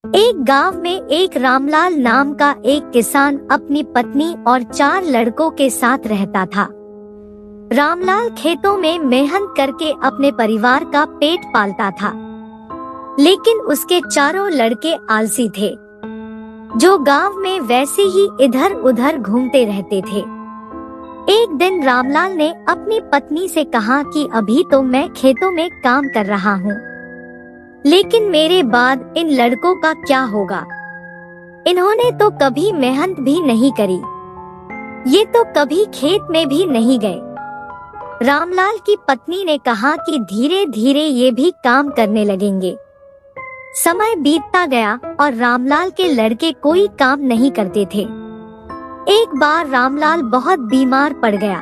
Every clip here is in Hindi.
एक गांव में एक रामलाल नाम का एक किसान अपनी पत्नी और 4 लड़कों के साथ रहता था। रामलाल खेतों में मेहनत करके अपने परिवार का पेट पालता था, लेकिन उसके चारों लड़के आलसी थे, जो गांव में वैसे ही इधर उधर घूमते रहते थे। एक दिन रामलाल ने अपनी पत्नी से कहा कि अभी तो मैं खेतों में काम कर रहा हूँ, लेकिन मेरे बाद इन लड़कों का क्या होगा? इन्होंने तो कभी मेहनत भी नहीं करी, ये तो कभी खेत में भी नहीं गए। रामलाल की पत्नी ने कहा कि धीरे धीरे ये भी काम करने लगेंगे। समय बीतता गया और रामलाल के लड़के कोई काम नहीं करते थे। एक बार रामलाल बहुत बीमार पड़ गया।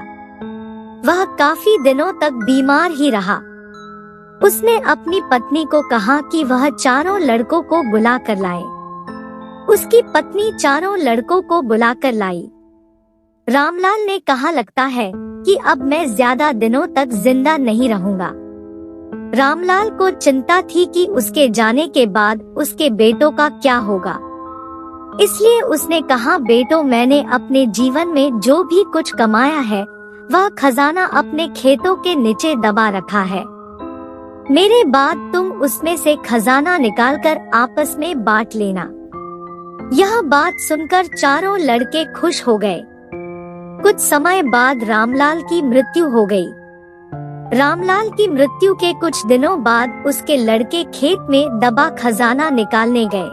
वह काफी दिनों तक बीमार ही रहा। उसने अपनी पत्नी को कहा कि वह चारों लड़कों को बुला कर लाए। उसकी पत्नी चारों लड़कों को बुलाकर लाई। रामलाल ने कहा, लगता है कि अब मैं ज्यादा दिनों तक जिंदा नहीं रहूंगा। रामलाल को चिंता थी कि उसके जाने के बाद उसके बेटों का क्या होगा। इसलिए उसने कहा, बेटों, मैंने अपने जीवन में जो भी कुछ कमाया है वह खजाना अपने खेतों के नीचे दबा रखा है। मेरे बाद तुम उसमें से खजाना निकालकर आपस में बांट लेना। यह बात सुनकर चारों लड़के खुश हो गए। कुछ समय बाद रामलाल की मृत्यु हो गई। रामलाल की मृत्यु के कुछ दिनों बाद उसके लड़के खेत में दबा खजाना निकालने गए।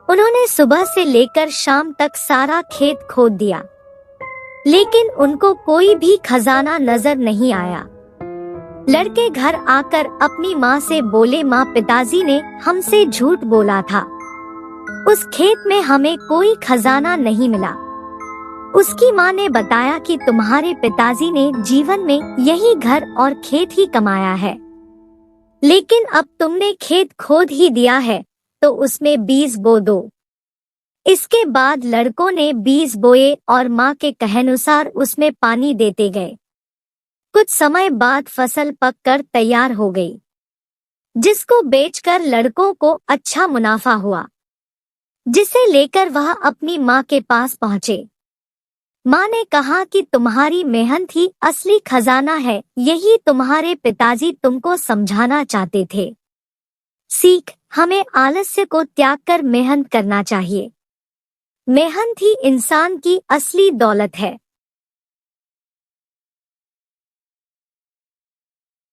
उन्होंने सुबह से लेकर शाम तक सारा खेत खोद दिया, लेकिन उनको कोई भी खजाना नजर नहीं आया। लड़के घर आकर अपनी माँ से बोले, माँ, पिताजी ने हमसे झूठ बोला था। उस खेत में हमें कोई खजाना नहीं मिला। उसकी माँ ने बताया कि तुम्हारे पिताजी ने जीवन में यही घर और खेत ही कमाया है, लेकिन अब तुमने खेत खोद ही दिया है तो उसमें बीज बो दो। इसके बाद लड़कों ने बीज बोए और माँ के कहानुसार उसमें पानी देते गए। कुछ समय बाद फसल पककर तैयार हो गई, जिसको बेचकर लड़कों को अच्छा मुनाफा हुआ, जिसे लेकर वह अपनी माँ के पास पहुँचे। माँ ने कहा कि तुम्हारी मेहनत ही असली खजाना है, यही तुम्हारे पिताजी तुमको समझाना चाहते थे। सीख, हमें आलस्य को त्याग कर मेहनत करना चाहिए। मेहनत ही इंसान की असली दौलत है।